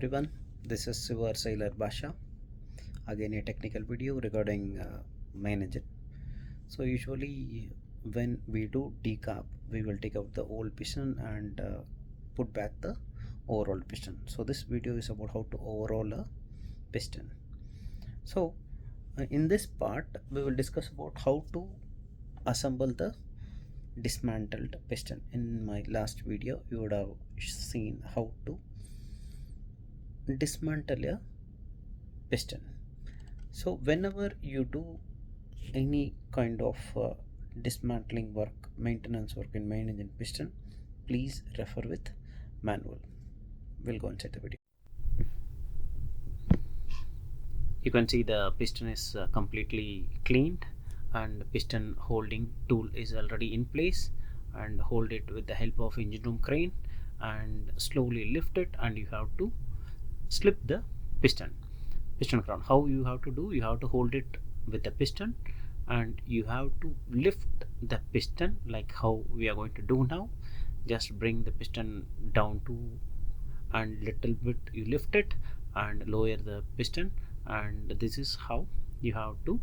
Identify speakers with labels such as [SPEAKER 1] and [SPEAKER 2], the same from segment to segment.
[SPEAKER 1] everyone, this is Sivar Sailor Basha. Again a technical video regarding main engine. So usually when we do decap, we will take out the old piston and put back the overall piston. So this video is about how to overhaul a piston. So in this part we will discuss about how to assemble the dismantled piston. In my last video you would have seen how to dismantle a piston. So whenever you do any kind of dismantling work, maintenance work in main engine piston, please refer with manual. We'll go inside the video. You can see the piston is completely cleaned and piston holding tool is already in place, and hold it with the help of engine room crane and slowly lift it, and you have to slip the piston crown. How you have to do? You have to hold it with the piston and you have to lift the piston like how we are going to do now. Just bring the piston down to and little bit you lift it and lower the piston, and this is how you have to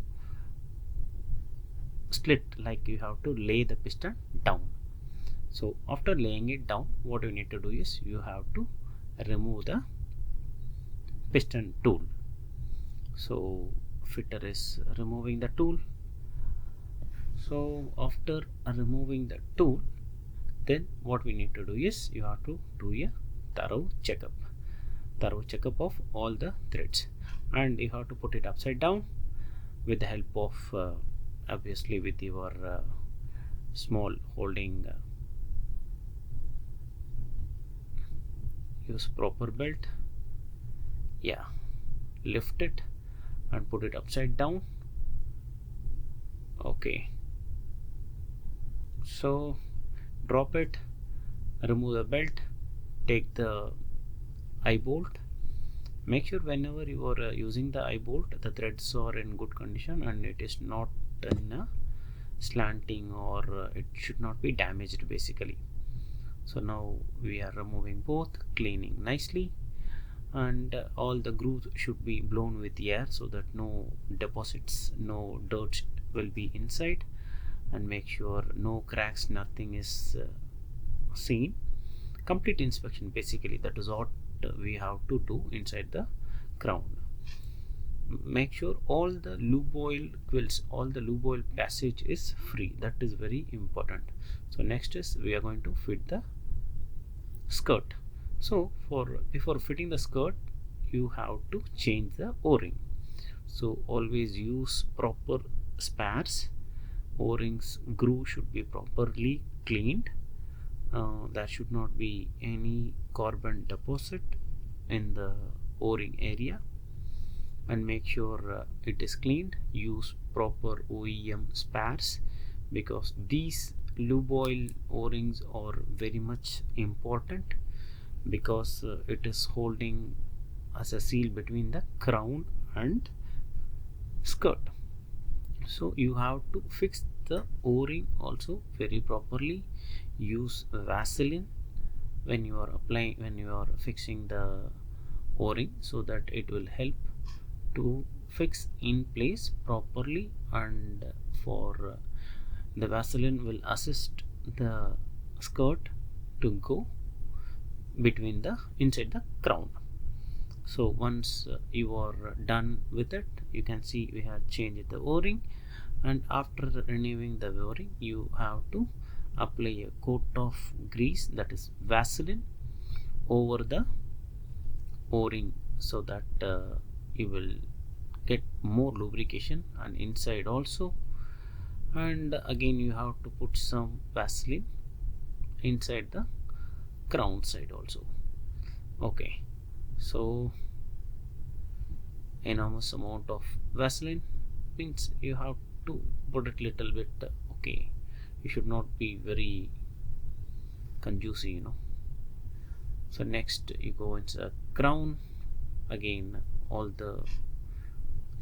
[SPEAKER 1] slit, like you have to lay the piston down. So after laying it down, what you need to do is you have to remove the piston tool. So fitter is removing the tool. So after removing the tool, then what we need to do is you have to do a thorough checkup of all the threads, and you have to put it upside down with the help of obviously with your small holding. Use proper belt. Yeah, lift it and put it upside down. Okay, so drop it, remove the belt, take the eye bolt. Make sure whenever you are using the eye bolt, the threads are in good condition and it is not in a slanting, or it should not be damaged basically. So now we are removing both, cleaning nicely, and all the grooves should be blown with air so that no deposits, no dirt will be inside, and make sure no cracks, nothing is seen. Complete inspection basically, that is what we have to do inside the crown. Make sure all the lube oil quills, all the lube oil passage is free. That is very important. So next is we are going to fit the skirt. So before fitting the skirt, you have to change the o-ring. So always use proper spares. O-rings groove should be properly cleaned. There should not be any carbon deposit in the o-ring area, and make sure it is cleaned. Use proper OEM spares, because these lube oil o-rings are very much important, because it is holding as a seal between the crown and skirt. So you have to fix the o-ring also very properly. Use Vaseline when you are fixing the o-ring, so that it will help to fix in place properly, and for the Vaseline will assist the skirt to go between the inside the crown. So once you are done with it, you can see we have changed the o-ring, and after renewing the o-ring, you have to apply a coat of grease, that is Vaseline, over the o-ring, so that you will get more lubrication, and inside also. And again you have to put some Vaseline inside the crown side also. Okay, so enormous amount of Vaseline means you have to put it little bit. Okay, you should not be very conjuicy, So next you go into the crown. Again, all the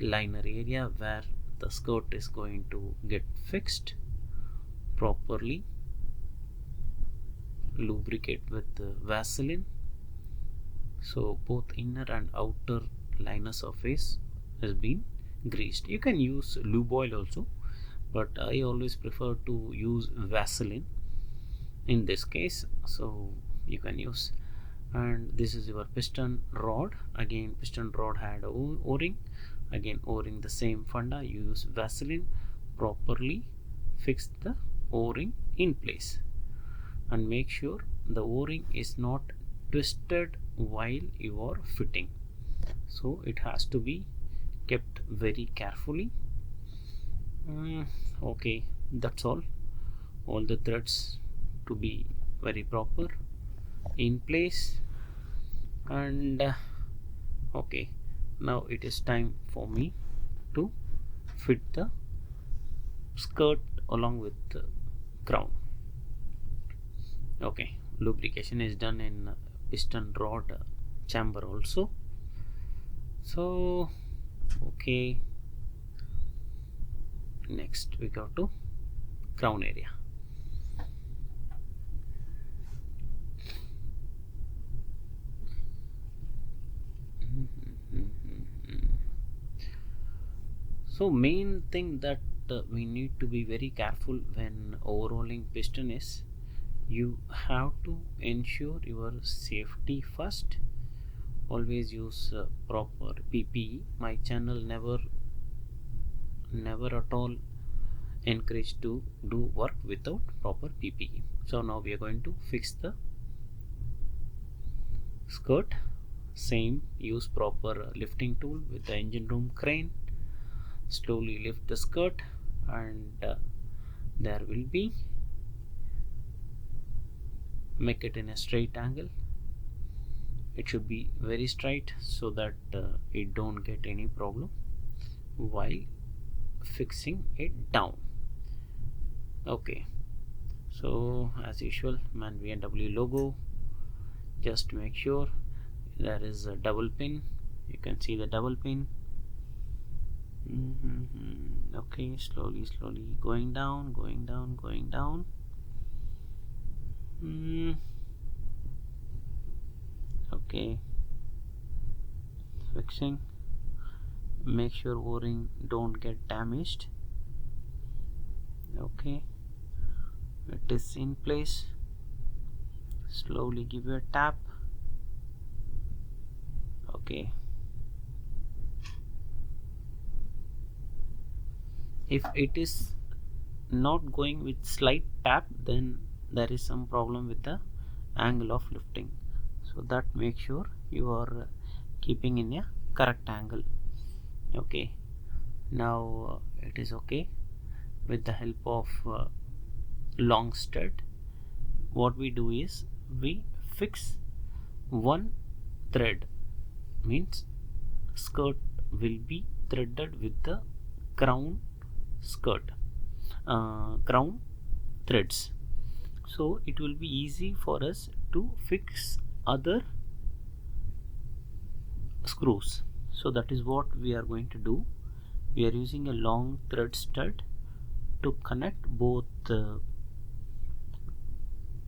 [SPEAKER 1] liner area where the skirt is going to get fixed properly, lubricate with Vaseline. So both inner and outer liner surface has been greased. You can use lube oil also, but I always prefer to use Vaseline in this case, so you can use. And this is your piston rod. Again, piston rod had a o-ring. Again, o-ring the same funda. You use Vaseline, properly fix the o-ring in place, and make sure the o-ring is not twisted while you are fitting. So it has to be kept very carefully. Okay, that's all the threads to be very proper in place. And okay, now it is time for me to fit the skirt along with the crown. Okay, lubrication is done in piston rod chamber also. So okay, next we go to crown area. So main thing that we need to be very careful when overhauling piston is you have to ensure your safety first. Always use proper PPE. My channel never at all encouraged to do work without proper PPE. So now we are going to fix the skirt. Same, use proper lifting tool with the engine room crane. Slowly lift the skirt, and there will be, make it in a straight angle. It should be very straight so that it don't get any problem while fixing it down. Okay, so as usual, MAN B&W logo. Just make sure there is a double pin. You can see the double pin. Okay, slowly going down. Okay, fixing. Make sure o-ring don't get damaged. Okay, it is in place. Slowly give it a tap. Okay, if it is not going with slight tap, then there is some problem with the angle of lifting, so that make sure you are keeping in a correct angle. Okay, now it is okay. With the help of long stud, what we do is we fix one thread, means skirt will be threaded with the crown crown threads, so it will be easy for us to fix other screws. So that is what we are going to do. We are using a long thread stud to connect both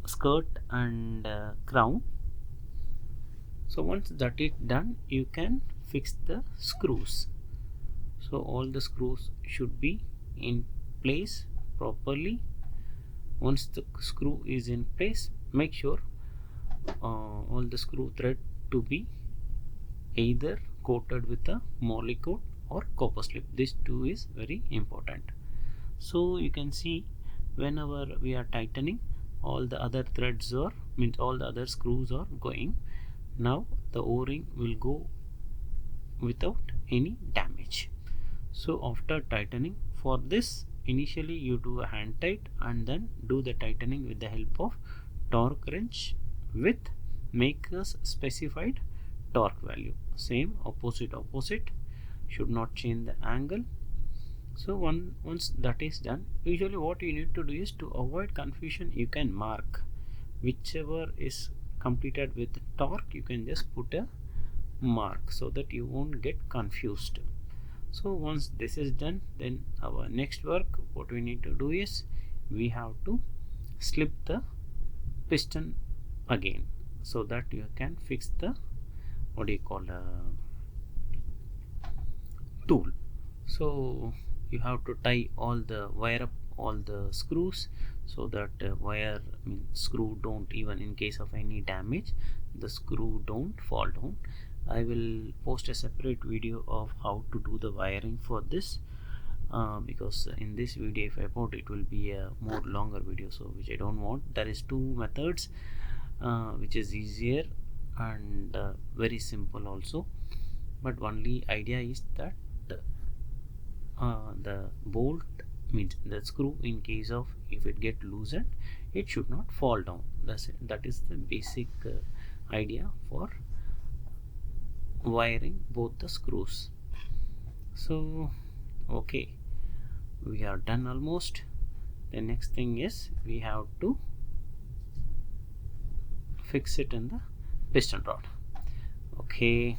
[SPEAKER 1] skirt and crown. So once that is done, you can fix the screws. So all the screws should be in place properly. Once the screw is in place, make sure all the screw thread to be either coated with a moly coat or copper slip. This two is very important. So you can see whenever we are tightening, all the other threads are, means all the other screws are going. Now the o-ring will go without any damage. So after tightening, for this initially you do a hand tight and then do the tightening with the help of torque wrench with maker's specified torque value. Same, opposite, should not change the angle. So once that is done, usually what you need to do is, to avoid confusion, you can mark whichever is completed with torque. You can just put a mark so that you won't get confused. So once this is done, then our next work, what we need to do is we have to slip the piston again so that you can fix the what do you call tool. So you have to tie all the wire up all the screws, so that screw don't, even in case of any damage, the screw don't fall down. I will post a separate video of how to do the wiring for this, because in this video if I put, it will be a more longer video, so which I don't want. There is two methods, which is easier and very simple also, but only idea is that the bolt, means the screw, in case of if it get loosened, it should not fall down. That is the basic idea for wiring both the screws. So okay, we are done almost. The next thing is we have to fix it in the piston rod. Okay,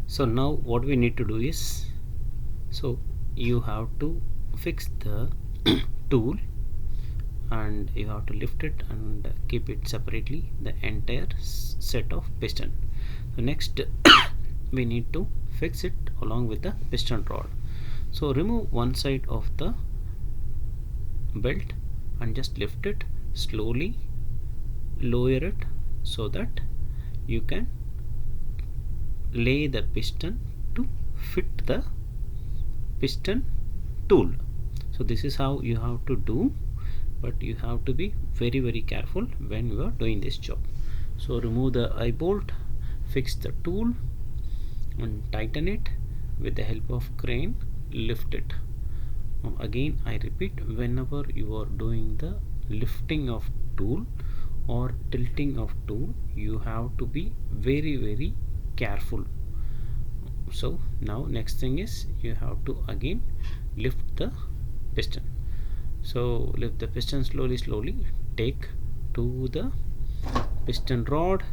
[SPEAKER 1] so now what we need to do is, so you have to fix the tool, and you have to lift it and keep it separately, the entire set of piston. So next we need to fix it along with the piston rod. So remove one side of the belt and just lift it slowly, lower it, so that you can lay the piston to fit the piston tool. So this is how you have to do, but you have to be very careful when you are doing this job. So remove the eye bolt, fix the tool and tighten it with the help of crane. Lift it. Again I repeat, whenever you are doing the lifting of tool or tilting of tool, you have to be very careful. So now next thing is you have to again lift the piston. So lift the piston slowly, take to the piston rod,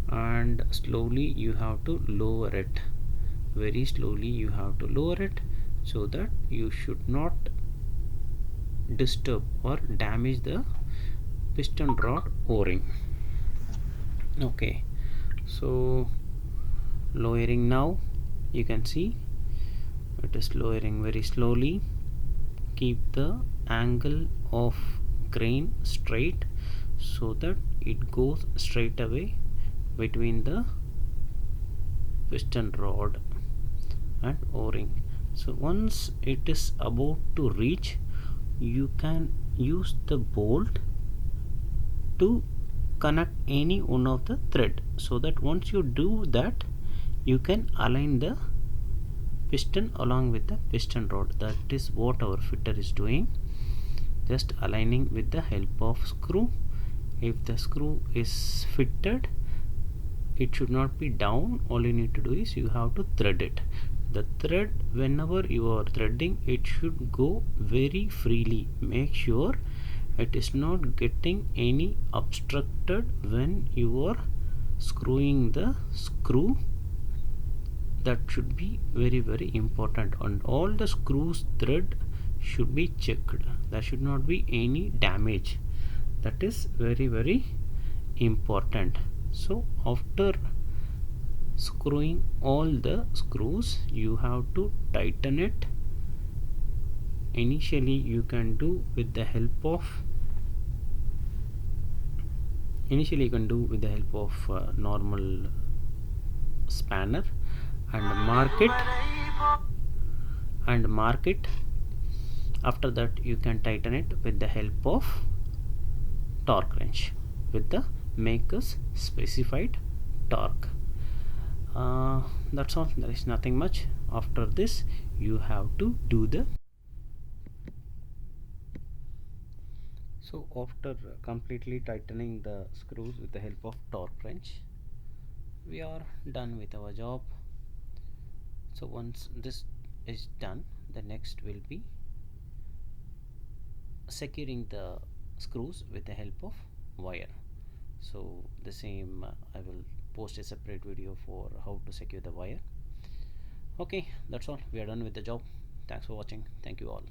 [SPEAKER 1] and slowly you have to lower it, very slowly you have to lower it, so that you should not disturb or damage the piston rod o-ring. Okay, so lowering now, you can see it is lowering very slowly. Keep the angle of crane straight, so that it goes straight away between the piston rod and o-ring. So once it is about to reach, you can use the bolt to connect any one of the thread, so that once you do that, you can align the piston along with the piston rod. That is what our fitter is doing, just aligning with the help of screw. If the screw is fitted, it should not be down. All you need to do is you have to thread it. The thread, whenever you are threading, it should go very freely. Make sure it is not getting any obstructed when you are screwing the screw. That should be very important, and all the screws thread should be checked. There should not be any damage. That is very important. So after screwing all the screws, you have to tighten it. Initially you can do with the help of normal spanner, and mark it. After that you can tighten it with the help of torque wrench with the maker's specified torque. That's all. There is nothing much. After this you have to do the so after completely tightening the screws with the help of torque wrench, we are done with our job. So once this is done, the next will be securing the screws with the help of wire. So the same I will post a separate video for how to secure the wire. Okay, that's all. We are done with the job. Thanks for watching. Thank you all.